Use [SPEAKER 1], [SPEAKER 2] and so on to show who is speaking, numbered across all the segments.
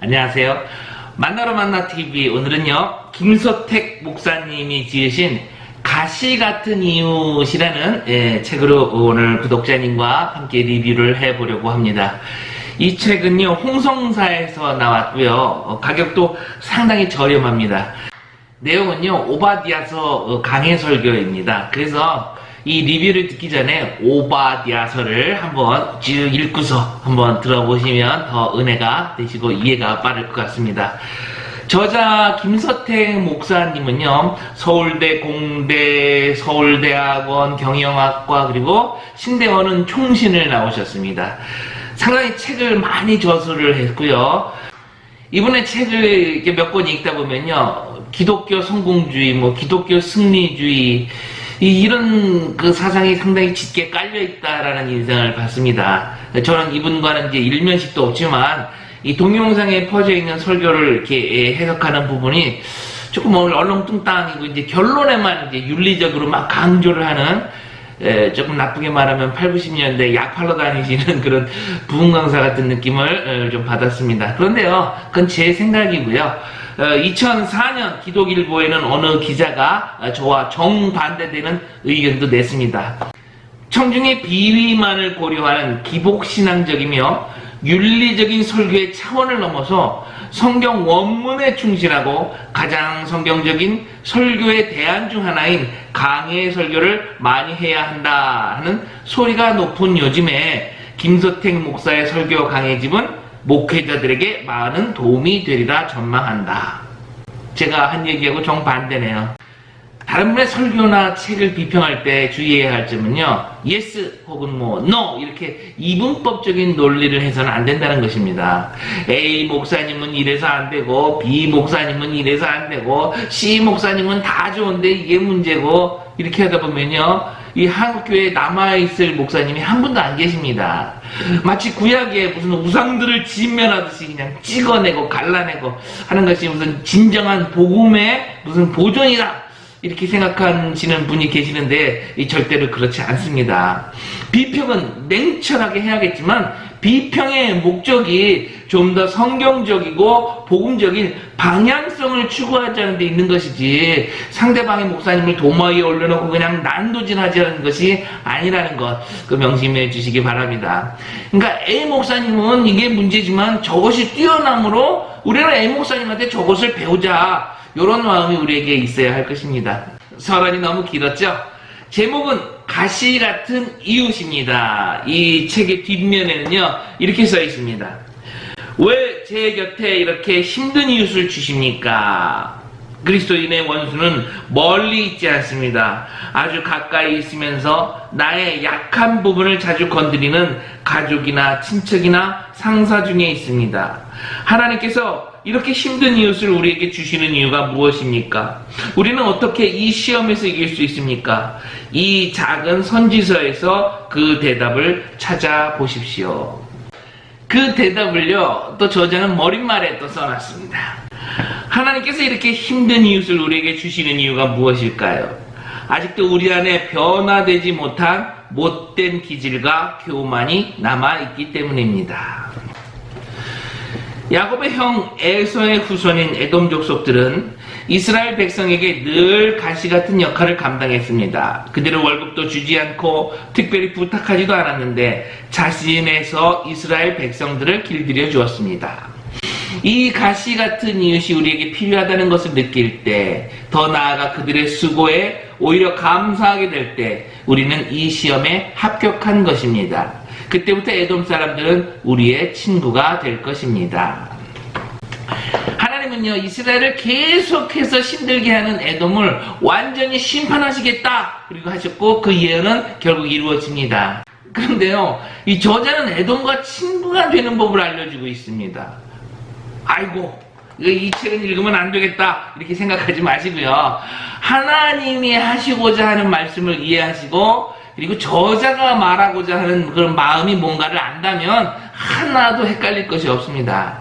[SPEAKER 1] 안녕하세요. 만나러 만나 TV 오늘은요 김서택 목사님이 지으신 가시같은 이웃이라는 책으로 오늘 구독자님과 함께 리뷰를 해보려고 합니다. 이 책은요 홍성사에서 나왔고요 가격도 상당히 저렴합니다. 내용은요 오바댜서 강해 설교입니다. 그래서 이 리뷰를 듣기 전에 오바댜서를 한번 쭉 읽고서 한번 들어보시면 더 은혜가 되시고 이해가 빠를 것 같습니다. 저자 김서택 목사님은요 서울대, 공대, 서울대학원 경영학과 그리고 신대원은 총신을 나오셨습니다. 상당히 책을 많이 저술을 했고요. 이번에 책을 이렇게 몇 권 읽다 보면요 기독교 성공주의, 기독교 승리주의 이런 그 사상이 상당히 짙게 깔려있다라는 인상을 받습니다. 저는 이분과는 이제 일면식도 없지만 이 동영상에 퍼져있는 설교를 이렇게 해석하는 부분이 조금 얼렁뚱땅이고 이제 결론에만 이제 윤리적으로 막 강조를 하는 조금 나쁘게 말하면 8, 90년대 약 팔러 다니시는 그런 부흥 강사 같은 느낌을 좀 받았습니다. 그런데요, 그건 제 생각이고요. 2004년 기독일보에는 어느 기자가 저와 정반대되는 의견도 냈습니다. 청중의 비위만을 고려하는 기복신앙적이며 윤리적인 설교의 차원을 넘어서 성경 원문에 충실하고 가장 성경적인 설교의 대안 중 하나인 강해 설교를 많이 해야 한다 하는 소리가 높은 요즘에 김서택 목사의 설교 강해집은 목회자들에게 많은 도움이 되리라 전망한다. 제가 한 얘기하고 정반대네요. 다른 분의 설교나 책을 비평할 때 주의해야 할 점은요 yes 혹은 no 이렇게 이분법적인 논리를 해서는 안 된다는 것입니다. A 목사님은 이래서 안 되고 B 목사님은 이래서 안 되고 C 목사님은 다 좋은데 이게 문제고 이렇게 하다 보면요 이 한국교회에 남아있을 목사님이 한 분도 안 계십니다. 마치 구약에 무슨 우상들을 진멸하듯이 그냥 찍어내고 갈라내고 하는 것이 무슨 진정한 복음의 무슨 보존이다 이렇게 생각하시는 분이 계시는데 절대로 그렇지 않습니다. 비평은 냉철하게 해야겠지만 비평의 목적이 좀 더 성경적이고 복음적인 방향성을 추구하자는 데 있는 것이지 상대방의 목사님을 도마 위에 올려놓고 그냥 난도질하자는 것이 아니라는 것 명심해 주시기 바랍니다. 그러니까 A 목사님은 이게 문제지만 저것이 뛰어남으로 우리는 A 목사님한테 저것을 배우자 이런 마음이 우리에게 있어야 할 것입니다. 서론이 너무 길었죠? 제목은 가시같은 이웃입니다. 이 책의 뒷면에는요 이렇게 써 있습니다. 왜 제 곁에 이렇게 힘든 이웃을 주십니까? 그리스도인의 원수는 멀리 있지 않습니다. 아주 가까이 있으면서 나의 약한 부분을 자주 건드리는 가족이나 친척이나 상사 중에 있습니다. 하나님께서 이렇게 힘든 이웃을 우리에게 주시는 이유가 무엇입니까? 우리는 어떻게 이 시험에서 이길 수 있습니까? 이 작은 선지서에서 그 대답을 찾아보십시오. 그 대답을요, 또 저자는 머릿말에 또 써놨습니다. 하나님께서 이렇게 힘든 이웃을 우리에게 주시는 이유가 무엇일까요? 아직도 우리 안에 변화되지 못한 못된 기질과 교만이 남아있기 때문입니다. 야곱의 형 에서의 후손인 에돔 족속들은 이스라엘 백성에게 늘 가시같은 역할을 감당했습니다. 그들은 월급도 주지 않고 특별히 부탁하지도 않았는데 자신에서 이스라엘 백성들을 길들여 주었습니다. 이 가시같은 이웃이 우리에게 필요하다는 것을 느낄 때, 더 나아가 그들의 수고에 오히려 감사하게 될 때 우리는 이 시험에 합격한 것입니다. 그때부터 에돔 사람들은 우리의 친구가 될 것입니다. 하나님은요 이스라엘을 계속해서 힘들게 하는 에돔을 완전히 심판하시겠다 그리고 하셨고 그 예언은 결국 이루어집니다. 그런데요 이 저자는 에돔과 친구가 되는 법을 알려주고 있습니다. 아이고 이 책은 읽으면 안 되겠다 이렇게 생각하지 마시고요 하나님이 하시고자 하는 말씀을 이해하시고 그리고 저자가 말하고자 하는 그런 마음이 뭔가를 안다면 하나도 헷갈릴 것이 없습니다.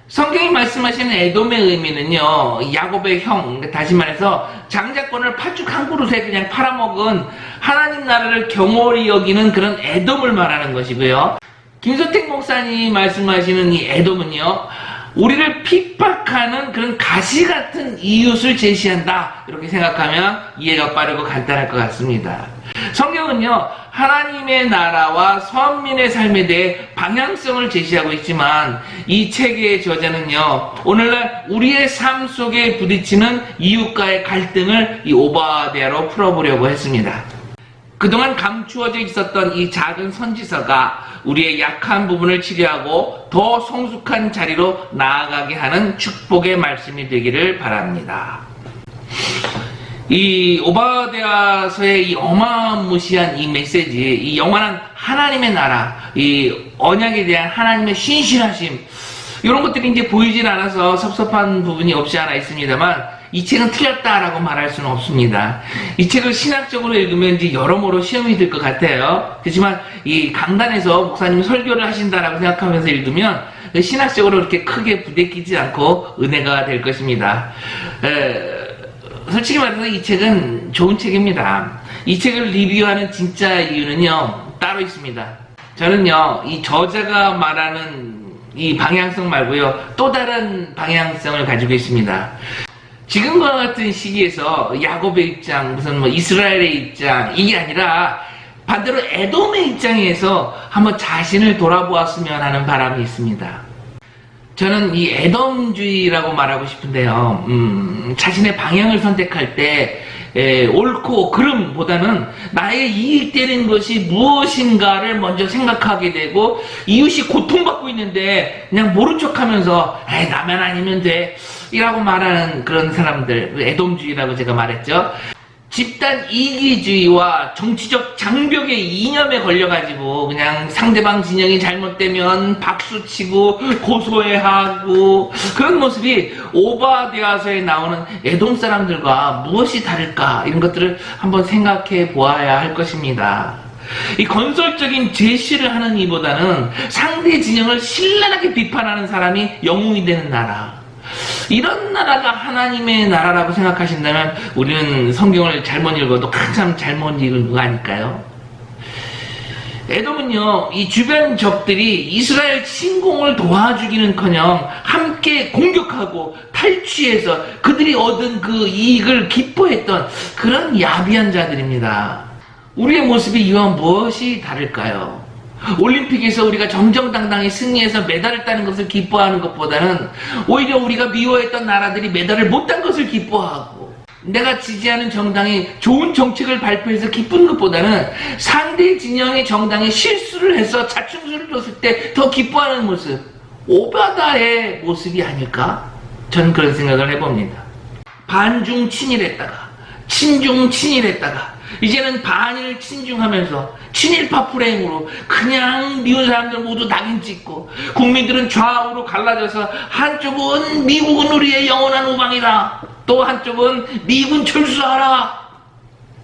[SPEAKER 1] 성경이 말씀하시는 에돔의 의미는요 야곱의 형, 다시 말해서 장자권을 팥죽 한 그릇에 그냥 팔아먹은 하나님 나라를 경홀히 여기는 그런 에돔을 말하는 것이고요. 김서택 목사님이 말씀하시는 이 에돔은요 우리를 핍박하는 그런 가시 같은 이웃을 제시한다. 이렇게 생각하면 이해가 빠르고 간단할 것 같습니다. 성경은요, 하나님의 나라와 선민의 삶에 대해 방향성을 제시하고 있지만 이 책의 저자는요, 오늘날 우리의 삶 속에 부딪히는 이웃과의 갈등을 이 오바댜로 풀어보려고 했습니다. 그동안 감추어져 있었던 이 작은 선지서가 우리의 약한 부분을 치료하고 더 성숙한 자리로 나아가게 하는 축복의 말씀이 되기를 바랍니다. 이 오바댜서의 이 어마무시한 이 메시지, 이 영원한 하나님의 나라, 이 언약에 대한 하나님의 신실하심, 이런 것들이 이제 보이질 않아서 섭섭한 부분이 없지 않아 있습니다만, 이 책은 틀렸다라고 말할 수는 없습니다. 이 책을 신학적으로 읽으면 이제 여러모로 시험이 들 것 같아요. 그렇지만 이 강단에서 목사님이 설교를 하신다라고 생각하면서 읽으면 신학적으로 그렇게 크게 부대끼지 않고 은혜가 될 것입니다. 솔직히 말해서 이 책은 좋은 책입니다. 이 책을 리뷰하는 진짜 이유는요, 따로 있습니다. 저는요, 이 저자가 말하는 이 방향성 말고요, 또 다른 방향성을 가지고 있습니다. 지금과 같은 시기에서 야곱의 입장, 무슨 뭐 이스라엘의 입장, 이게 아니라 반대로 에돔의 입장에서 한번 자신을 돌아보았으면 하는 바람이 있습니다. 저는 이 에돔주의라고 말하고 싶은데요, 자신의 방향을 선택할 때 옳고 그름보다는 나의 이익되는 것이 무엇인가를 먼저 생각하게 되고, 이웃이 고통받고 있는데 그냥 모른 척하면서 나만 아니면 돼 이라고 말하는 그런 사람들, 에돔주의라고 제가 말했죠. 집단 이기주의와 정치적 장벽의 이념에 걸려가지고 그냥 상대방 진영이 잘못되면 박수치고 고소해하고, 그런 모습이 오바댜서에 나오는 에돔 사람들과 무엇이 다를까, 이런 것들을 한번 생각해 보아야 할 것입니다. 이 건설적인 제시를 하는 이보다는 상대 진영을 신랄하게 비판하는 사람이 영웅이 되는 나라, 이런 나라가 하나님의 나라라고 생각하신다면 우리는 성경을 잘못 읽어도 한참 잘못 읽은 거 아닐까요? 에돔은요, 이 주변 적들이 이스라엘 침공을 도와주기는커녕 함께 공격하고 탈취해서 그들이 얻은 그 이익을 기뻐했던 그런 야비한 자들입니다. 우리의 모습이 이와 무엇이 다를까요? 올림픽에서 우리가 정정당당히 승리해서 메달을 따는 것을 기뻐하는 것보다는 오히려 우리가 미워했던 나라들이 메달을 못 딴 것을 기뻐하고, 내가 지지하는 정당이 좋은 정책을 발표해서 기쁜 것보다는 상대 진영의 정당이 실수를 해서 자충수를 줬을 때 더 기뻐하는 모습, 오바다의 모습이 아닐까? 저는 그런 생각을 해봅니다. 반중 친일했다가 친중 친일했다가 이제는 반일 친중하면서 친일파 프레임으로 그냥 미운 사람들 모두 낙인 찍고, 국민들은 좌우로 갈라져서 한쪽은 미국은 우리의 영원한 우방이다, 또 한쪽은 미군 철수하라,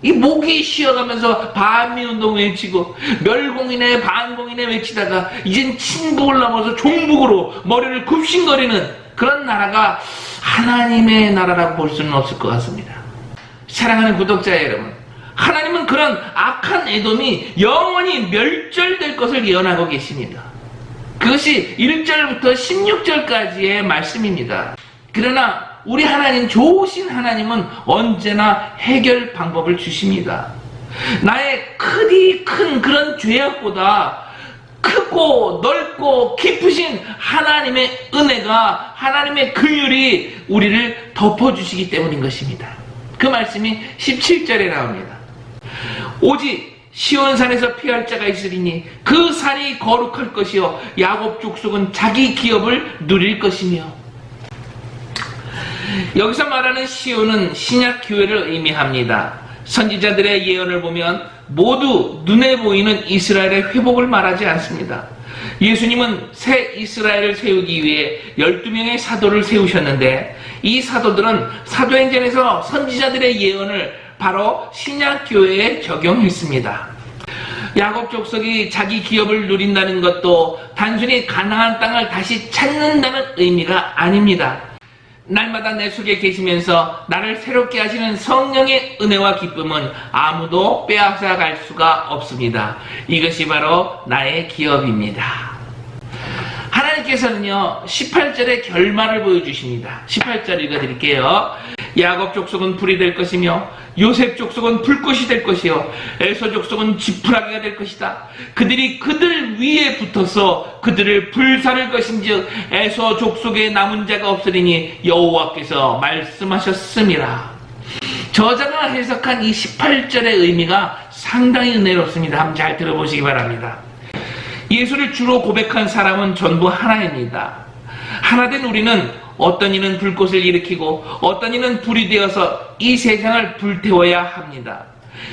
[SPEAKER 1] 이 목이 쉬어가면서 반미운동 외치고 멸공이네 반공이네 외치다가 이젠 친북을 넘어서 종북으로 머리를 굽신거리는 그런 나라가 하나님의 나라라고 볼 수는 없을 것 같습니다. 사랑하는 구독자 여러분, 하나님은 그런 악한 에돔이 영원히 멸절될 것을 예언하고 계십니다. 그것이 1절부터 16절까지의 말씀입니다. 그러나 우리 하나님, 좋으신 하나님은 언제나 해결 방법을 주십니다. 나의 크디 큰 그런 죄악보다 크고 넓고 깊으신 하나님의 은혜가, 하나님의 긍휼이 우리를 덮어주시기 때문인 것입니다. 그 말씀이 17절에 나옵니다. 오직 시온산에서 피할 자가 있으리니 그 산이 거룩할 것이요 야곱 족속은 자기 기업을 누릴 것이며. 여기서 말하는 시온은 신약 교회를 의미합니다. 선지자들의 예언을 보면 모두 눈에 보이는 이스라엘의 회복을 말하지 않습니다. 예수님은 새 이스라엘을 세우기 위해 12명의 사도를 세우셨는데, 이 사도들은 사도행전에서 선지자들의 예언을 바로 신약교회에 적용했습니다. 야곱 족속이 자기 기업을 누린다는 것도 단순히 가나안 땅을 다시 찾는다는 의미가 아닙니다. 날마다 내 속에 계시면서 나를 새롭게 하시는 성령의 은혜와 기쁨은 아무도 빼앗아갈 수가 없습니다. 이것이 바로 나의 기업입니다. 하나님께 하나님께서는요 18절의 결말을 보여주십니다. 18절 읽어드릴게요. 야곱 족속은 불이 될 것이며 요셉 족속은 불꽃이 될 것이요 에서 족속은 지푸라기가 될 것이다. 그들이 그들 위에 붙어서 그들을 불사를 것인즉 에서 족속에 남은 자가 없으리니 여호와께서 말씀하셨음이라. 저자가 해석한 이 18절의 의미가 상당히 은혜롭습니다. 한번 잘 들어보시기 바랍니다. 예수를 주로 고백한 사람은 전부 하나입니다. 하나된 우리는 어떤 이는 불꽃을 일으키고 어떤 이는 불이 되어서 이 세상을 불태워야 합니다.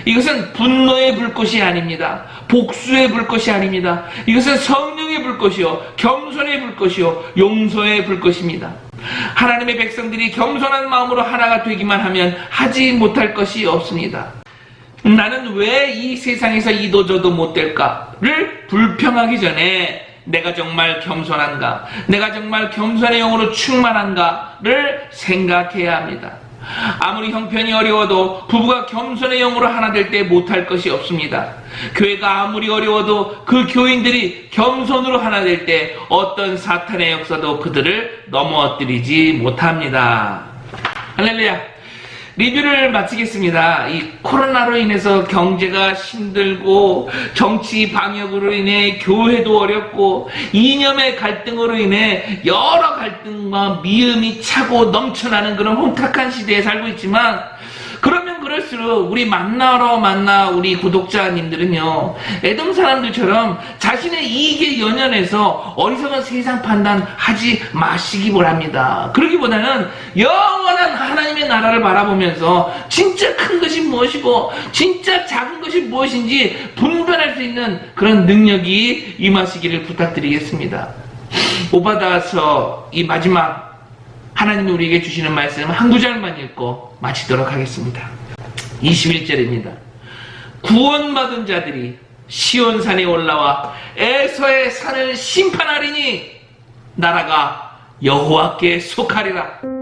[SPEAKER 1] 이것은 분노의 불꽃이 아닙니다. 복수의 불꽃이 아닙니다. 이것은 성령의 불꽃이요 겸손의 불꽃이요 용서의 불꽃입니다. 하나님의 백성들이 겸손한 마음으로 하나가 되기만 하면 하지 못할 것이 없습니다. 나는 왜 이 세상에서 이도저도 못 될까를 불평하기 전에 내가 정말 겸손한가, 내가 정말 겸손의 영으로 충만한가를 생각해야 합니다. 아무리 형편이 어려워도 부부가 겸손의 영으로 하나 될 때 못할 것이 없습니다. 교회가 아무리 어려워도 그 교인들이 겸손으로 하나 될 때 어떤 사탄의 역사도 그들을 넘어뜨리지 못합니다. 할렐루야. 리뷰를 마치겠습니다. 이 코로나로 인해서 경제가 힘들고 정치 방역으로 인해 교회도 어렵고 이념의 갈등으로 인해 여러 갈등과 미움이 차고 넘쳐나는 그런 혼탁한 시대에 살고 있지만 그러면 그럴수록 우리 만나 우리 구독자님들은요 에돔 사람들처럼 자신의 이익에 연연해서 어리석은 세상 판단하지 마시기 바랍니다. 그러기보다는 영원한 하나님의 나라를 바라보면서 진짜 큰 것이 무엇이고 진짜 작은 것이 무엇인지 분별할 수 있는 그런 능력이 임하시기를 부탁드리겠습니다. 오바다서 이 마지막 하나님이 우리에게 주시는 말씀 한 구절만 읽고 마치도록 하겠습니다. 21절입니다. 구원받은 자들이 시온산에 올라와 에서의 산을 심판하리니 나라가 여호와께 속하리라.